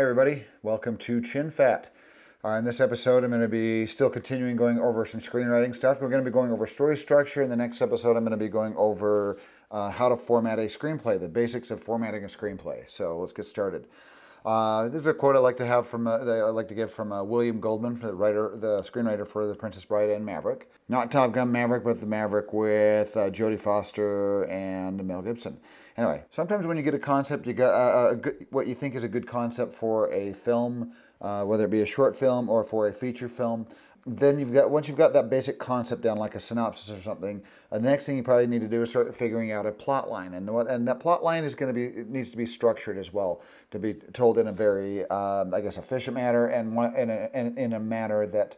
everybody. Welcome to Chin Fat. In this episode, I'm going to be still continuing going over some screenwriting stuff. We're going to be going over story structure. In the next episode, I'm going to be going over how to format a screenplay, the basics of formatting a screenplay. So let's get started. This is a quote I like to have from that I like to give from William Goldman, the screenwriter for The Princess Bride and Maverick. Not Top Gun Maverick, but the Maverick with Jodie Foster and Mel Gibson. Anyway, sometimes when you get a concept, you get what you think is a good concept for a film, whether it be a short film or for a feature film. Then once you've got that basic concept down, like a synopsis or something, the next thing you probably need to do is start figuring out a plot line, and that plot line needs to be structured as well, to be told in a very efficient manner, and in a manner that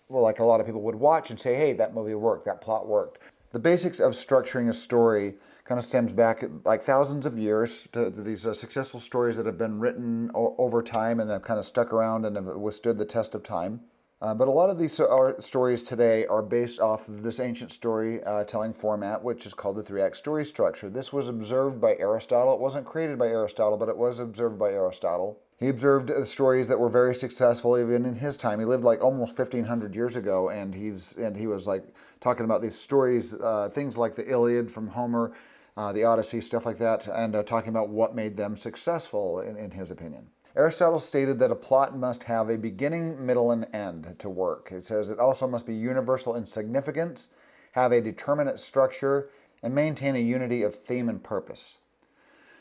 like a lot of people would watch and say, hey, that movie worked, that plot worked. The basics of structuring a story kind of stems back like thousands of years to these successful stories that have been written over time and have kind of stuck around and have withstood the test of time. But a lot of these stories today are based off of this ancient storytelling format, which is called the three-act story structure. This was observed by Aristotle. It wasn't created by Aristotle, but it was observed by Aristotle. He observed stories that were very successful even in his time. He lived like almost 1,500 years ago, and he was like talking about these stories, things like the Iliad from Homer, the Odyssey, stuff like that, and talking about what made them successful in his opinion. Aristotle stated that a plot must have a beginning, middle, and end to work. It says it also must be universal in significance, have a determinate structure, and maintain a unity of theme and purpose.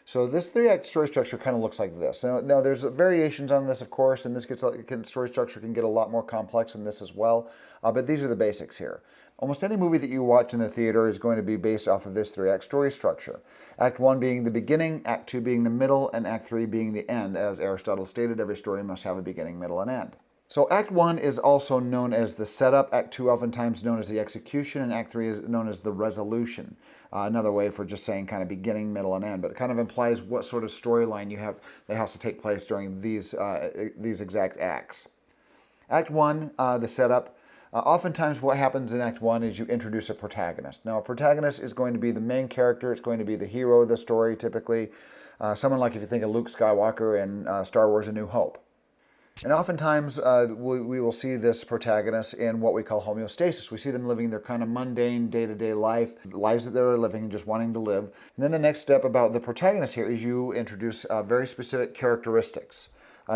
So this three-act story structure kind of looks like this. Now there's variations on this, of course, and story structure can get a lot more complex than this as well, but these are the basics here. Almost any movie that you watch in the theater is going to be based off of this three-act story structure. Act 1 being the beginning, Act 2 being the middle, and Act 3 being the end. As Aristotle stated, every story must have a beginning, middle, and end. So Act 1 is also known as the setup, Act 2 oftentimes known as the execution, and Act 3 is known as the resolution. Another way for just saying kind of beginning, middle, and end, but it kind of implies what sort of storyline you have that has to take place during these exact acts. Act 1, the setup. Oftentimes what happens in Act 1 is you introduce a protagonist. Now a protagonist is going to be the main character, it's going to be the hero of the story typically. Someone like if you think of Luke Skywalker in Star Wars A New Hope. And oftentimes we will see this protagonist in what we call homeostasis. We see them living their kind of mundane day-to-day life, the lives that they're living, just wanting to live. And then the next step about the protagonist here is you introduce very specific characteristics.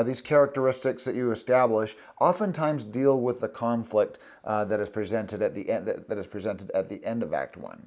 These characteristics that you establish oftentimes deal with the conflict that is presented at the end of Act 1.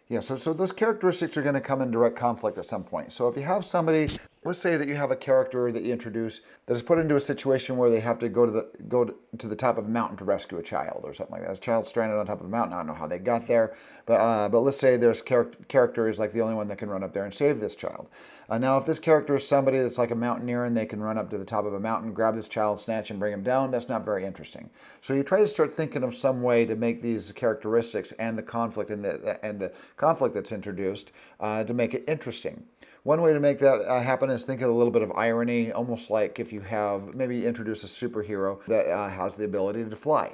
Yeah, so those characteristics are going to come in direct conflict at some point. So if you have somebody, let's say that you have a character that you introduce that is put into a situation where they have to go to the top of a mountain to rescue a child or something like that. A child stranded on top of a mountain. I don't know how they got there, but let's say there's character is like the only one that can run up there and save this child. Now, if this character is somebody that's like a mountaineer and they can run up to the top of a mountain, grab this child, snatch and bring him down, that's not very interesting. So you try to start thinking of some way to make these characteristics and the conflict and the conflict that's introduced to make it interesting. One way to make that happen is think of a little bit of irony, almost like if you have maybe introduce a superhero that has the ability to fly.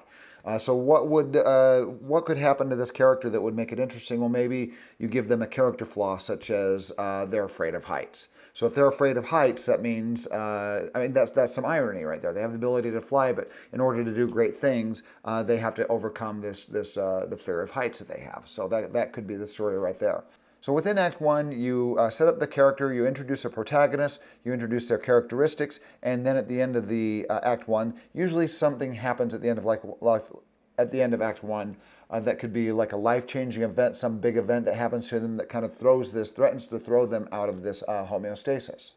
So what could happen to this character that would make it interesting? Well, maybe you give them a character flaw such as they're afraid of heights. So if they're afraid of heights, that means that's some irony right there. They have the ability to fly, but in order to do great things, they have to overcome the fear of heights that they have. So that could be the story right there. So within Act 1, you set up the character, you introduce a protagonist, you introduce their characteristics, and then at the end of the Act 1, usually something happens at the end of Act 1 that could be like a life-changing event, some big event that happens to them that kind of threatens to throw them out of this homeostasis.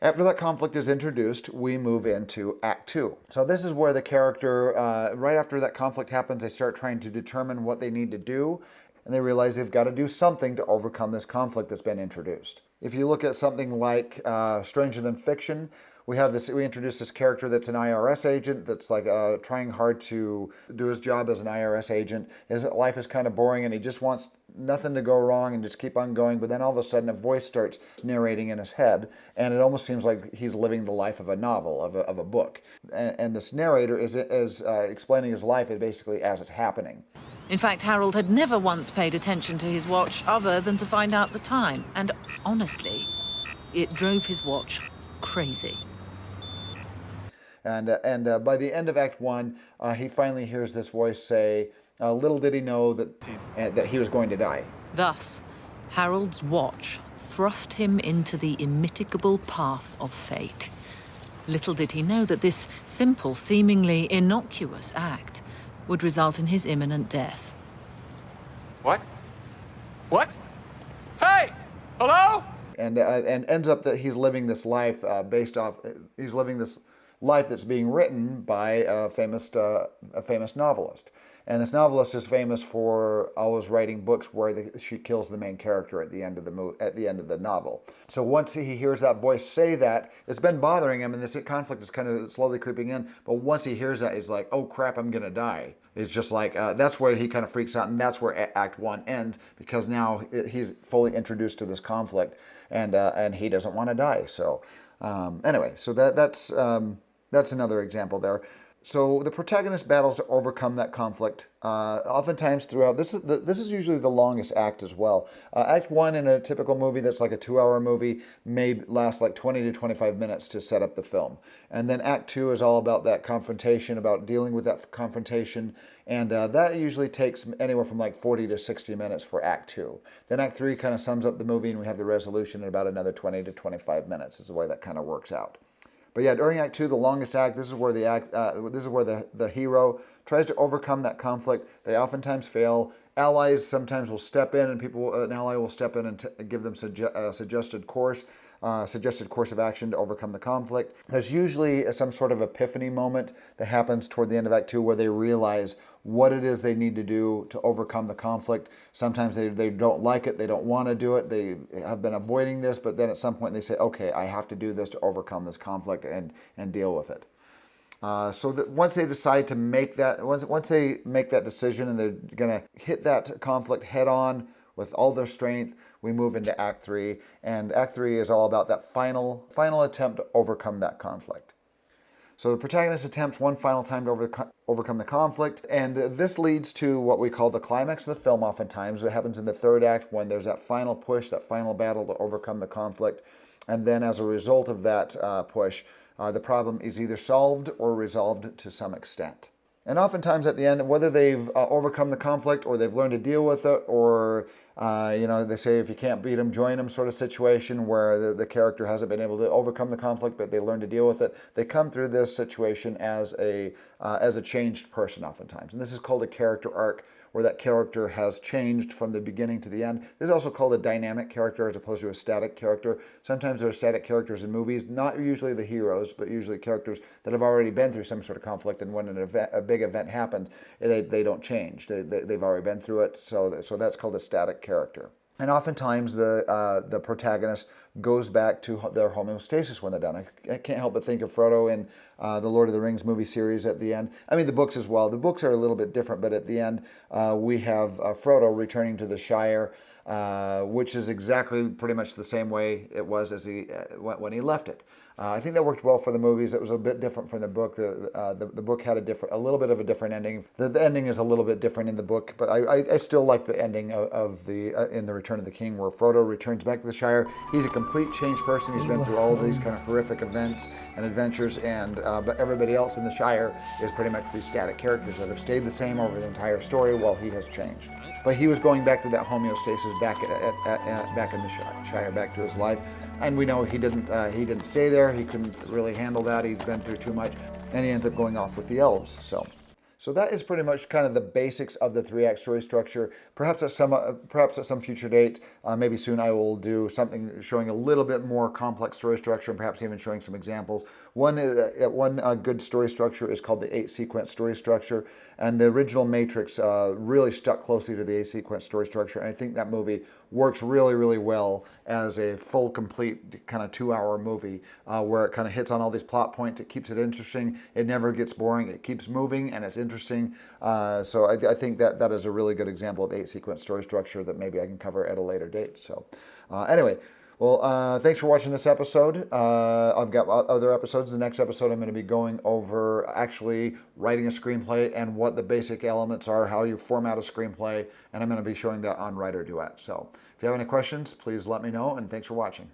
After that conflict is introduced, we move into Act 2. So this is where the character, right after that conflict happens, they start trying to determine what they need to do, and they realize they've got to do something to overcome this conflict that's been introduced. If you look at something like Stranger Than Fiction, we introduce this character that's an IRS agent that's like trying hard to do his job as an IRS agent. His life is kind of boring and he just wants nothing to go wrong and just keep on going, but then all of a sudden a voice starts narrating in his head and it almost seems like he's living the life of a novel, of a book. And this narrator is explaining his life basically as it's happening. In fact, Harold had never once paid attention to his watch other than to find out the time. And honestly, it drove his watch crazy. And by the end of Act 1, he finally hears this voice say, little did he know that he was going to die. Thus, Harold's watch thrust him into the immitigable path of fate. Little did he know that this simple, seemingly innocuous act would result in his imminent death. What? What? Hey! Hello? And ends up that he's living this life he's living this life that's being written by a famous novelist. And this novelist is famous for always writing books where she kills the main character at the end of the novel. So once he hears that voice say that, it's been bothering him, and this conflict is kind of slowly creeping in. But once he hears that, he's like, "Oh crap, I'm gonna die." It's just like that's where he kind of freaks out, and that's where Act 1 ends, because now he's fully introduced to this conflict, and he doesn't want to die. So anyway, so that's another example there. So the protagonist battles to overcome that conflict. Oftentimes throughout, this is usually the longest act as well. Act 1 in a typical movie that's like a 2-hour movie may last like 20 to 25 minutes to set up the film. And then Act 2 is all about that confrontation, about dealing with that confrontation. And that usually takes anywhere from like 40 to 60 minutes for Act 2. Then Act 3 kind of sums up the movie, and we have the resolution in about another 20 to 25 minutes is the way that kind of works out. But yeah, during Act 2, the longest act, this is where the hero tries to overcome that conflict. They oftentimes fail. Allies sometimes will step in, and an ally will step in and give them suggested course of action to overcome the conflict. There's usually some sort of epiphany moment that happens toward the end of Act 2 where they realize what it is they need to do to overcome the conflict. Sometimes they don't like it, they don't want to do it, they have been avoiding this, but then at some point they say, okay, I have to do this to overcome this conflict and deal with it. So that once they decide to make that, once they make that decision and they're going to hit that conflict head on with all their strength, we move into Act 3. And Act 3 is all about that final attempt to overcome that conflict. So the protagonist attempts one final time to overcome the conflict, and this leads to what we call the climax of the film oftentimes. It happens in the third act when there's that final push, that final battle to overcome the conflict. And then as a result of that push, the problem is either solved or resolved to some extent. And oftentimes at the end, whether they've overcome the conflict or they've learned to deal with it, or they say if you can't beat them, join them sort of situation where the character hasn't been able to overcome the conflict, but they learn to deal with it. They come through this situation as a changed person oftentimes. And this is called a character arc, where that character has changed from the beginning to the end. This is also called a dynamic character as opposed to a static character. Sometimes there are static characters in movies, not usually the heroes, but usually characters that have already been through some sort of conflict, and when a big event happens, they don't change. They've already been through it, so that's called a static character. And oftentimes the protagonist goes back to their homeostasis when they're done. I can't help but think of Frodo in the Lord of the Rings movie series at the end. I mean, the books as well. The books are a little bit different, but at the end we have Frodo returning to the Shire, which is exactly pretty much the same way it was as when he left it. I think that worked well for the movies. It was a bit different from the book. The book had a little bit of a different ending. The ending is a little bit different in the book, but I still like the ending in the Return of the King, where Frodo returns back to the Shire. He's a complete changed person. He's been through all of these kind of horrific events and adventures, but everybody else in the Shire is pretty much these static characters that have stayed the same over the entire story while he has changed. But he was going back to that homeostasis back in the Shire, back to his life, and we know he didn't stay there. He couldn't really handle that. He's been through too much, and he ends up going off with the elves. So that is pretty much kind of the basics of the 3-act story structure. Perhaps at some future date, maybe soon, I will do something showing a little bit more complex story structure, and perhaps even showing some examples. One good story structure is called the 8-sequence story structure, and the original Matrix really stuck closely to the 8-sequence story structure, and I think that movie works really, really well as a full, complete kind of 2-hour movie where it kind of hits on all these plot points. It keeps it interesting. It never gets boring. It keeps moving, and it's interesting. So I think that is a really good example of the 8-sequence story structure that maybe I can cover at a later date. So anyway, well, thanks for watching this episode. I've got other episodes. The next episode, I'm going to be going over actually writing a screenplay and what the basic elements are, how you format a screenplay, and I'm going to be showing that on Writer Duet. So if you have any questions, please let me know, and thanks for watching.